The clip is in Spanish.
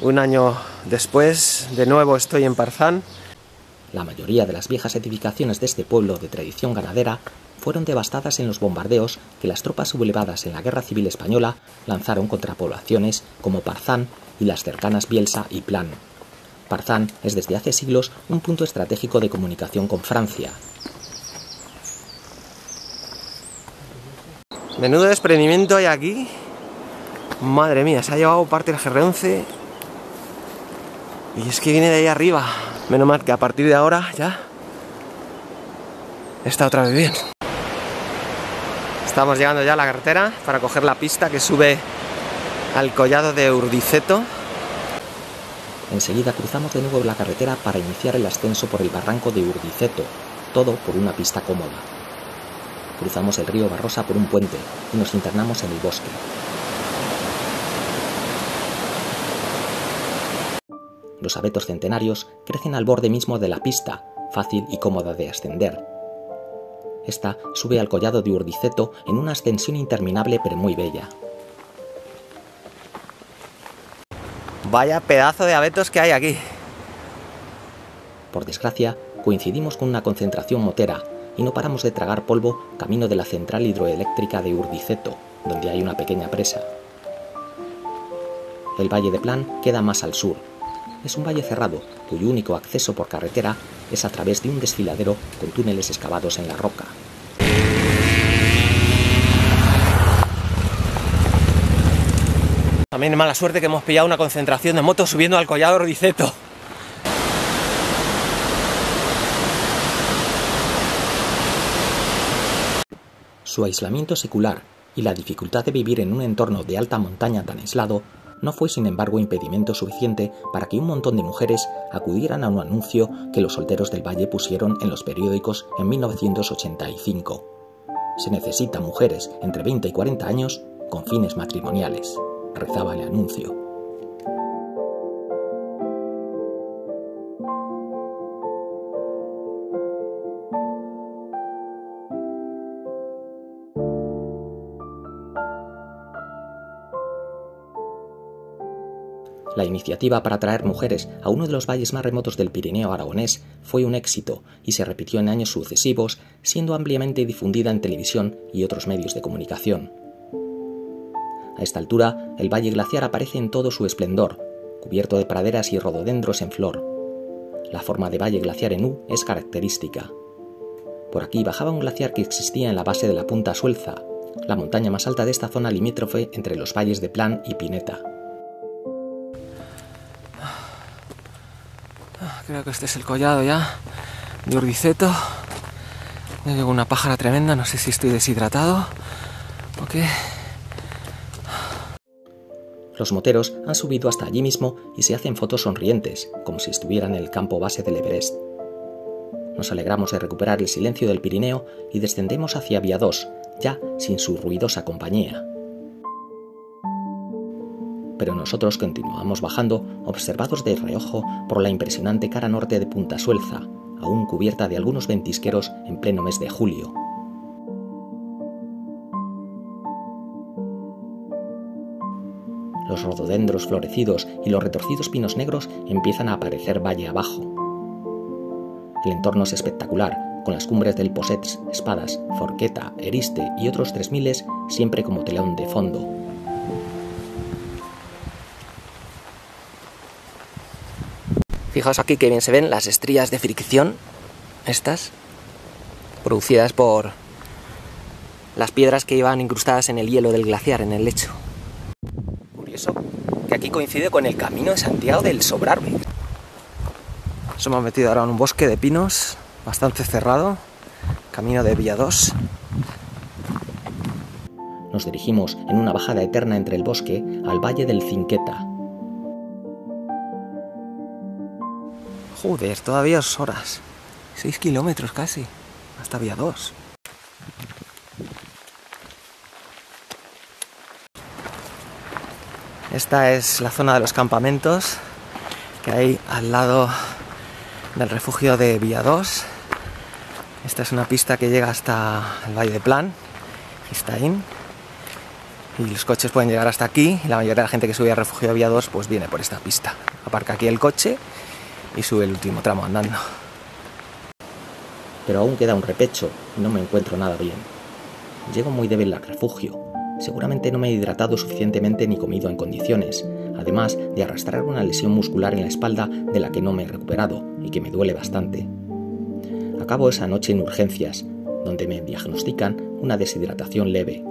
Un año después, de nuevo estoy en Parzán. La mayoría de las viejas edificaciones de este pueblo de tradición ganadera fueron devastadas en los bombardeos que las tropas sublevadas en la Guerra Civil Española lanzaron contra poblaciones como Parzán y las cercanas Bielsa y Plan. Parzán es desde hace siglos un punto estratégico de comunicación con Francia. Menudo desprendimiento hay aquí. Madre mía, se ha llevado parte del GR11. Y es que viene de ahí arriba. Menos mal que a partir de ahora ya está otra vez bien. Estamos llegando ya a la carretera para coger la pista que sube al collado de Urdiceto. Enseguida cruzamos de nuevo la carretera para iniciar el ascenso por el barranco de Urdiceto, todo por una pista cómoda. Cruzamos el río Barrosa por un puente y nos internamos en el bosque. Los abetos centenarios crecen al borde mismo de la pista, fácil y cómoda de ascender. Esta sube al collado de Urdiceto en una ascensión interminable pero muy bella. Vaya pedazo de abetos que hay aquí. Por desgracia, coincidimos con una concentración motera y no paramos de tragar polvo camino de la central hidroeléctrica de Urdiceto, donde hay una pequeña presa. El valle de Plan queda más al sur. Es un valle cerrado, cuyo único acceso por carretera es a través de un desfiladero con túneles excavados en la roca. También es mala suerte que hemos pillado una concentración de motos subiendo al collado de Urdiceto. Su aislamiento secular y la dificultad de vivir en un entorno de alta montaña tan aislado no fue sin embargo impedimento suficiente para que un montón de mujeres acudieran a un anuncio que los solteros del valle pusieron en los periódicos en 1985. Se necesitan mujeres entre 20 y 40 años con fines matrimoniales, rezaba el anuncio. La iniciativa para traer mujeres a uno de los valles más remotos del Pirineo aragonés fue un éxito y se repitió en años sucesivos, siendo ampliamente difundida en televisión y otros medios de comunicación. A esta altura, el valle glaciar aparece en todo su esplendor, cubierto de praderas y rododendros en flor. La forma de valle glaciar en U es característica. Por aquí bajaba un glaciar que existía en la base de la Punta Suelza, la montaña más alta de esta zona limítrofe entre los valles de Plan y Pineta. Creo que este es el collado ya de Urdiceto. Me llegó una pájara tremenda, no sé si estoy deshidratado o qué. Los moteros han subido hasta allí mismo y se hacen fotos sonrientes, como si estuvieran en el campo base del Everest. Nos alegramos de recuperar el silencio del Pirineo y descendemos hacia Vía 2, ya sin su ruidosa compañía. Pero nosotros continuamos bajando, observados de reojo por la impresionante cara norte de Punta Suelza, aún cubierta de algunos ventisqueros en pleno mes de julio. Los rododendros florecidos y los retorcidos pinos negros empiezan a aparecer valle abajo. El entorno es espectacular, con las cumbres del Posets, Espadas, Forqueta, Eriste y otros 3000 siempre como telón de fondo. Fijaos aquí que bien se ven las estrías de fricción, estas, producidas por las piedras que iban incrustadas en el hielo del glaciar, en el lecho. Curioso que aquí coincide con el camino de Santiago del Sobrarbe. Nos hemos metido ahora en un bosque de pinos, bastante cerrado, camino de Vía 2. Nos dirigimos en una bajada eterna entre el bosque al valle del Cinqueta. Joder, todavía 2 horas. 6 kilómetros casi, hasta Vía 2. Esta es la zona de los campamentos que hay al lado del refugio de Vía 2. Esta es una pista que llega hasta el Valle de Plan, Gistaín. Y los coches pueden llegar hasta aquí, y la mayoría de la gente que sube al refugio de Vía 2 pues viene por esta pista. Aparca aquí el coche y sube el último tramo andando. Pero aún queda un repecho y no me encuentro nada bien. Llego muy débil al refugio. Seguramente no me he hidratado suficientemente ni comido en condiciones, además de arrastrar una lesión muscular en la espalda de la que no me he recuperado y que me duele bastante. Acabo esa noche en urgencias, donde me diagnostican una deshidratación leve,